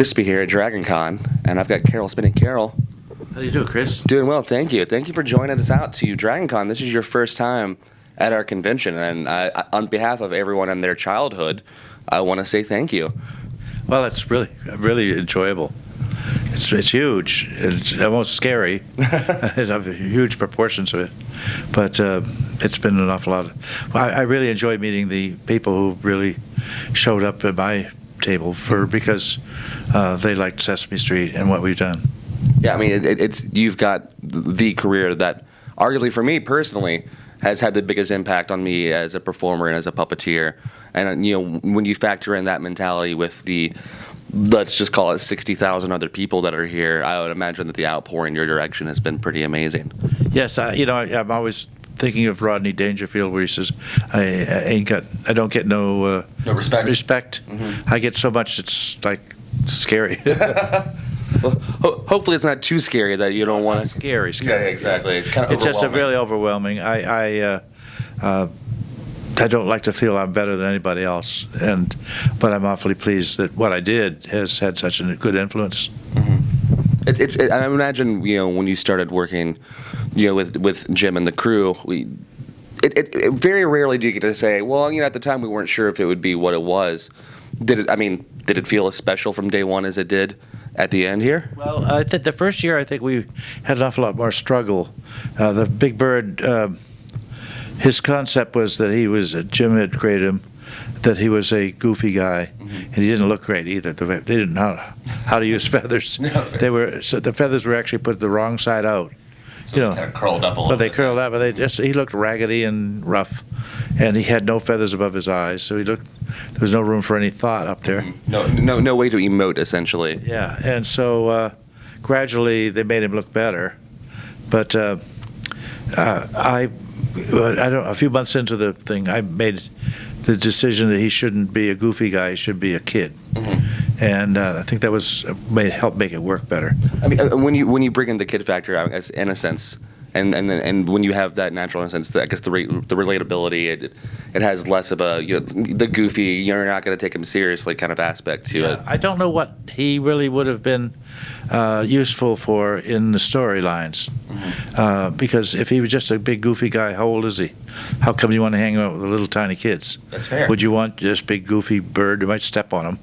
Crispy here at DragonCon, and I've got Caroll Spinney. Caroll. How do you do, Chris? Doing well, thank you. Thank you for joining us out to DragonCon. This is your first time at our convention, and on behalf of everyone in their childhood, I want to say thank you. Well, it's really enjoyable. It's huge. It's almost scary. It has huge proportions of it, but it's been an awful lot. I really enjoy meeting the people who really showed up at my table because they liked Sesame Street and what we've done. Yeah, I mean, it's you've got the career that, arguably for me personally, has had the biggest impact on me as a performer and as a puppeteer. And when you factor in that mentality with the, let's just call it 60,000 other people that are here, I would imagine that the outpouring in your direction has been pretty amazing. Yes, I'm always thinking of Rodney Dangerfield, where he says, "I don't get no respect. Mm-hmm. I get so much it's like scary." Well, hopefully it's not too scary that you don't want to. Scary. Yeah, exactly. It's kind of. It's just really overwhelming. I don't like to feel I'm better than anybody else, but I'm awfully pleased that what I did has had such a good influence. Mm-hmm. I imagine when you started working, with Jim and the crew, it very rarely do you get to say, well, at the time we weren't sure if it would be what it was. Did it feel as special from day one as it did at the end here? Well, I think the first year, I think we had an awful lot more struggle. The Big Bird, his concept was that Jim had created him, that he was a goofy guy, and he didn't look great either. They didn't know how to use feathers. So the feathers were actually put the wrong side out. So they kind of curled up a little bit. But they curled up, but he looked raggedy and rough, and he had no feathers above his eyes, so there was no room for any thought up there. No way to emote, essentially. Yeah, and so gradually they made him look better, but a few months into the thing, I made the decision that he shouldn't be a goofy guy; he should be a kid. Mm-hmm. And I think that helped make it work better. I mean, when you bring in the kid factor, I guess, in a sense, and when you have that natural innocence, I guess the relatability, it has less of a the goofy, you're not going to take him seriously kind of aspect to it. I don't know what he really would have been useful for in the storylines, because if he was just a big goofy guy, how old is he? How come you want to hang out with the little tiny kids? That's fair. Would you want this big goofy bird who might step on him?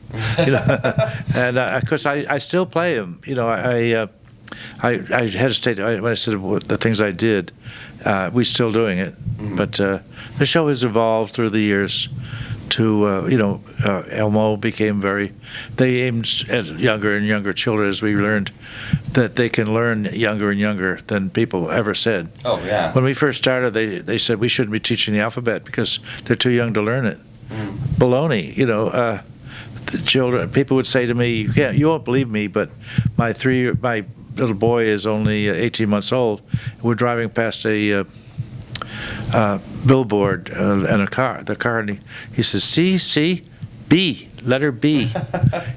And of course I still play him. I hesitate when I said the things I did. We're still doing it, but the show has evolved through the years. Elmo became they aimed at younger and younger children, as we learned that they can learn younger and younger than people ever said. Oh, yeah. When we first started, they said we shouldn't be teaching the alphabet because they're too young to learn it. Baloney, the children, people would say to me, you won't believe me, but my little boy is only 18 months old. We're driving past a billboard and the car, and he says, see, B, letter B.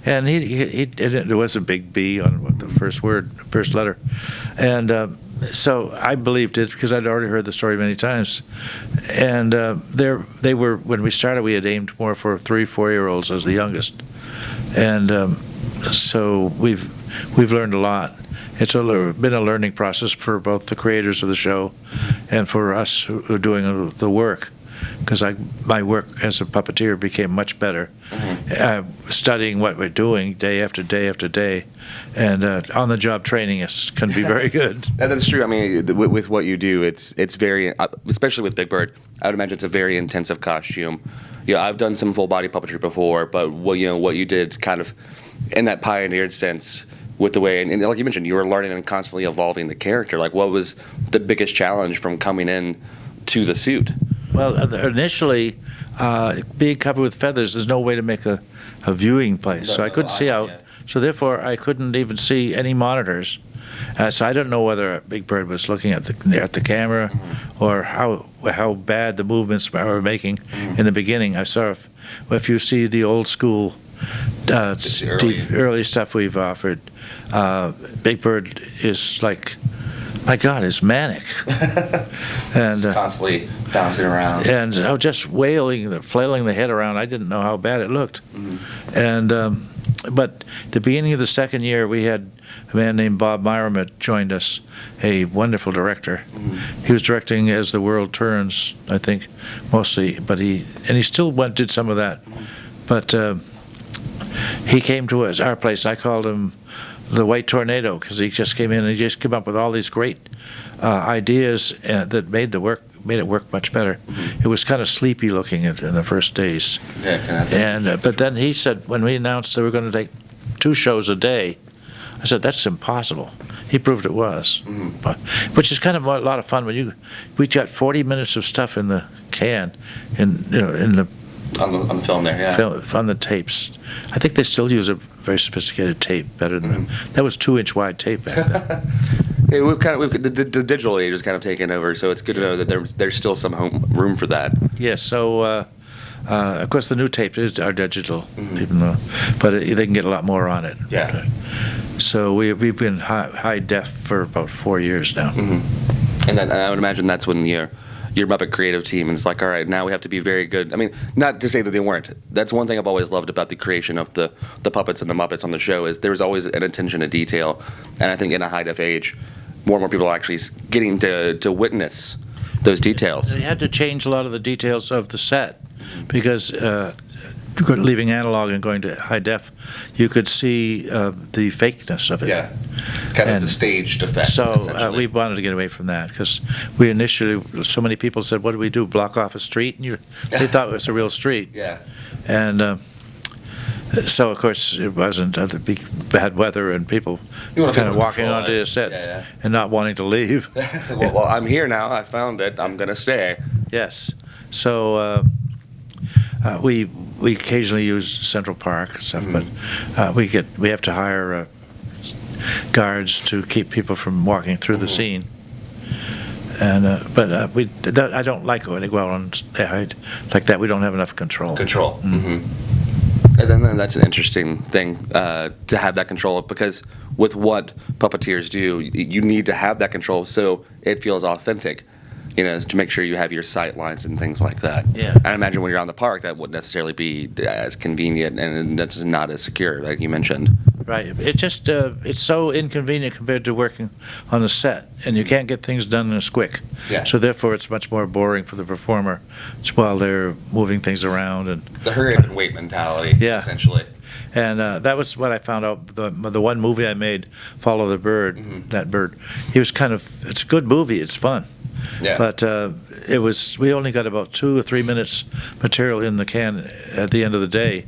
And there was a big B on the first letter. And so I believed it because I'd already heard the story many times. And they were, when we started, we had aimed more for 3-4-year-olds as the youngest. And so we've learned a lot. It's been a learning process for both the creators of the show and for us who are doing the work, because my work as a puppeteer became much better, studying what we're doing day after day after day, and on-the-job training can be very good. That's true. I mean, with what you do, it's very, especially with Big Bird, I would imagine it's a very intensive costume. I've done some full-body puppetry before, but what you did kind of in that pioneered sense, with the way, and like you mentioned, you were learning and constantly evolving the character. Like, what was the biggest challenge from coming in to the suit? Well, initially, being covered with feathers, there's no way to make a viewing place, so I couldn't see out. So therefore, I couldn't even see any monitors. So I don't know whether Big Bird was looking at the camera, or how bad the movements were making in the beginning. I saw if you see the old school. Early stuff we've offered, Big Bird is like, my God, is manic. And just constantly bouncing around. And just flailing the head around. I didn't know how bad it looked. And but the beginning of the second year, we had a man named Bob Myramet joined us, a wonderful director. He was directing As the World Turns, I think, mostly, but he still did some of that. But he came to our place. I called him the White Tornado because he just came in and he just came up with all these great ideas that made it work much better. It was kind of sleepy looking in the first days. Yeah, but then he said, when we announced that we were going to take 2 shows a day, I said, that's impossible. He proved it was, but, which is kind of a lot of fun. We got 40 minutes of stuff in the can, on the film there, yeah. On the tapes. I think they still use a very sophisticated tape, better than that was 2-inch wide tape back then. Yeah, the digital age is kind of taken over, so it's good to know that there's still some room for that. Yes, so of course the new tapes are digital, even though, but they can get a lot more on it. Yeah. So we've been high def for about 4 years now. And then I would imagine that's when your Muppet creative team is like, all right, now we have to be very good. I mean, not to say that they weren't. That's one thing I've always loved about the creation of the puppets and the Muppets on the show is there was always an attention to detail. And I think in a high def age, more and more people are actually getting to witness those details. They had to change a lot of the details of the set because leaving analog and going to high def, you could see the fakeness of it. Yeah, kind of the staged effect. So we wanted to get away from that because we initially, so many people said, what do we do, block off a street? And they thought it was a real street. Yeah. And so, of course, it wasn't bad weather and people kind of walking onto the set and not wanting to leave. well, I'm here now. I found it. I'm going to stay. Yes. So we occasionally use Central Park and stuff, but we have to hire guards to keep people from walking through the scene. And I don't like when they go out on like that. We don't have enough control. And then that's an interesting thing to have that control because with what puppeteers do, you need to have that control so it feels authentic. To make sure you have your sight lines and things like that. Yeah. I imagine when you're on the park, that wouldn't necessarily be as convenient and that's not as secure, like you mentioned. Right. It just it's so inconvenient compared to working on the set, and you can't get things done in a squick. Yeah. So therefore, it's much more boring for the performer while they're moving things around and the hurry up and wait mentality. Essentially. And that was what I found out. The one movie I made, Follow the Bird, that bird. It's a good movie. It's fun. Yeah. But we only got about 2 or 3 minutes material in the can at the end of the day,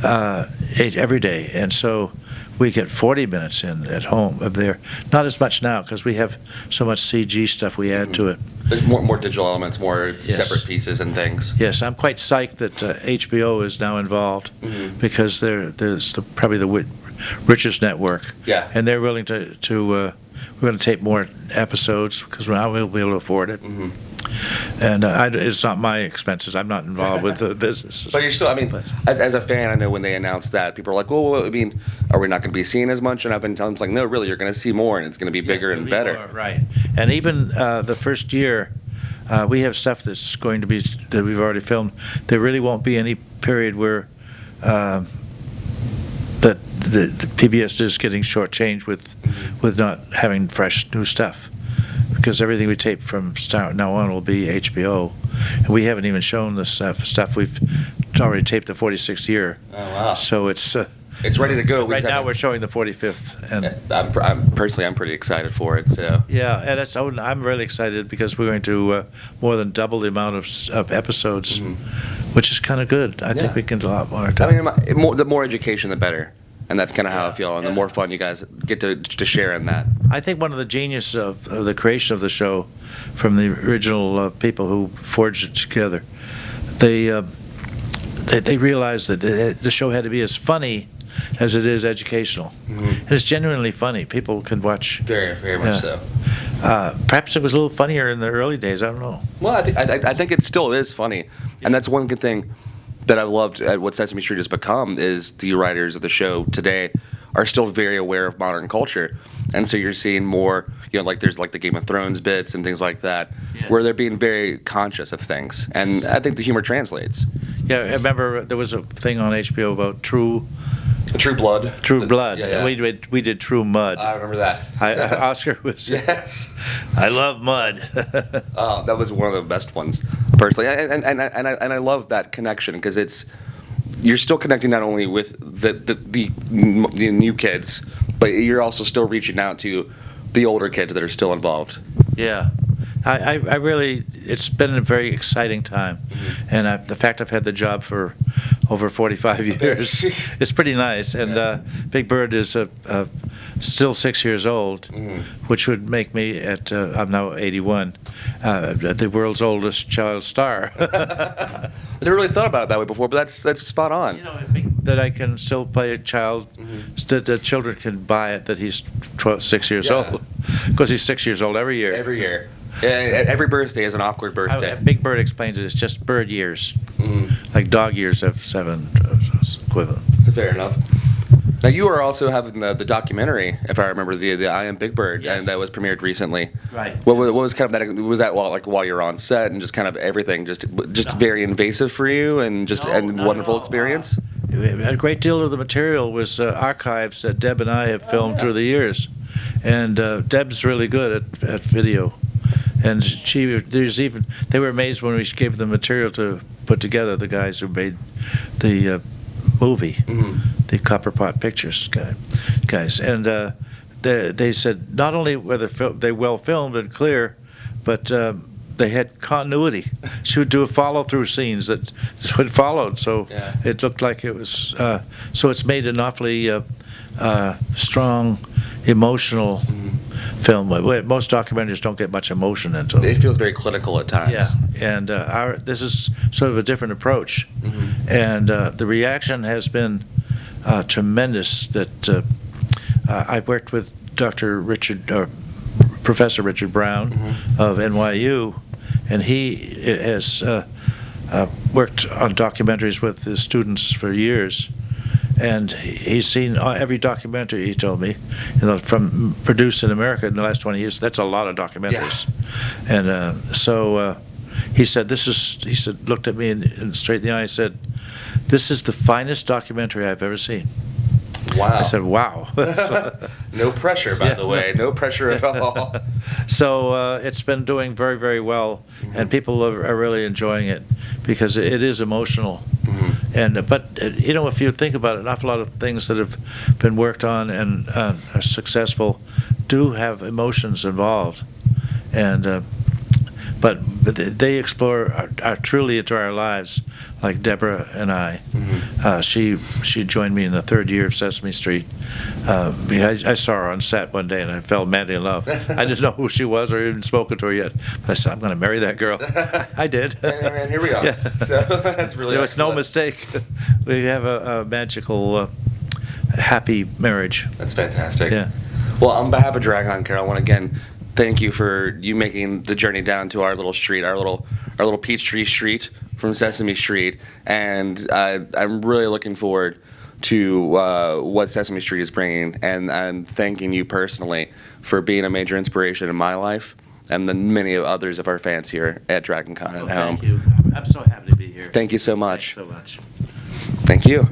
every day, and so we get 40 minutes in at home up there. Not as much now because we have so much CG stuff we add to it. There's more digital elements, more separate pieces and things. Yes, I'm quite psyched that HBO is now involved because there's probably the richest network. Yeah. And they're willing to we're going to tape more episodes because now we'll be able to afford it. And it's not my expenses. I'm not involved with the business. But you're still, as a fan, I know when they announced that, people are like, well, are we not going to be seeing as much? And I've been telling them, like, no, really, you're going to see more, and it's going to be bigger and better. More, right. And even the first year, we have stuff that's going to be, that we've already filmed. There really won't be any period where that the PBS is getting shortchanged with not having fresh new stuff, because everything we tape from now on will be HBO, and we haven't even shown the stuff we've already taped the 46th year. Oh wow! So it's ready to go. Right now we're showing the 45th, and I'm pretty excited for it. So yeah, and I'm really excited because we're going to more than double the amount of episodes, which is kind of good. I think we can do a lot more. The more education, the better. And that's kind of how I feel, and the more fun you guys get to share in that. I think one of the genius of the creation of the show, from the original people who forged it together, they realized that the show had to be as funny as it is educational. And it's genuinely funny. People can watch. Very, very much so. Perhaps it was a little funnier in the early days. I don't know. Well, I think it still is funny, and that's one good thing that I've loved at what Sesame Street has become is the writers of the show today are still very aware of modern culture. And so you're seeing more, like there's like the Game of Thrones bits and things like that, where they're being very conscious of things. And I think the humor translates. Yeah, I remember there was a thing on HBO about true True Blood. True Blood. Yeah. We did True Mud. I remember that. Oscar was. Yes. I love mud. That was one of the best ones, personally, and I love that connection because you're still connecting not only with the new kids, but you're also still reaching out to the older kids that are still involved. Yeah. I really, it's been a very exciting time. And the fact I've had the job for over 45 years is pretty nice. And Big Bird is still 6 years old, which would make me, I'm now 81, the world's oldest child star. I never really thought about it that way before, but that's spot on. You know, that I can still play a child, that the children can buy it, that he's 6 years old. Because he's 6 years old every year. Every year. Yeah, every birthday is an awkward birthday. Big Bird explains it, it's just bird years. Like dog years have 7 equivalent. Fair enough. Now, you are also having the documentary, if I remember, the I Am Big Bird, and that was premiered recently. Right. What was kind of that? Was that while you were on set and just kind of everything, just very invasive for you and just wonderful experience? A great deal of the material was archives that Deb and I have filmed through the years, and Deb's really good at video. And they were amazed when we gave them material to put together, the guys who made the movie, the Copper Pot Pictures guys. And they said not only were they well filmed and clear, but they had continuity. She would do follow-through scenes that followed, so it looked like it was. So it's made an awfully strong, emotional film. Most documentaries don't get much emotion into them. It feels very clinical at times. Yeah, and this is sort of a different approach, and the reaction has been tremendous. That I worked with Professor Richard Brown of NYU, and he has worked on documentaries with his students for years. And he's seen every documentary, he told me, from produced in America in the last 20 years. That's a lot of documentaries. Yeah. And so he said, looked at me and straight in the eye and said, "This is the finest documentary I've ever seen." Wow. I said, wow. No pressure, by the way. No pressure at all. So it's been doing very, very well, and people are really enjoying it because it is emotional. And but if you think about it, an awful lot of things that have been worked on and are successful do have emotions involved, and but they explore are truly into our lives, like Deborah and I. She joined me in the 3rd year of Sesame Street. I saw her on set one day and I fell madly in love. I didn't know who she was or even spoken to her yet, but I said, I'm going to marry that girl. I did. And here we are. Yeah. So that's really. There was no mistake. We have a magical, happy marriage. That's fantastic. Yeah. Well, on behalf of Dragon, Caroll, I want to again thank you for you making the journey down to our little street, our little Peachtree Street from Sesame Street, and I'm really looking forward to what Sesame Street is bringing, and I'm thanking you personally for being a major inspiration in my life and the many others of our fans here at DragonCon at home. Thank you. I'm so happy to be here. Thank you so much. Thanks so much. Thank you.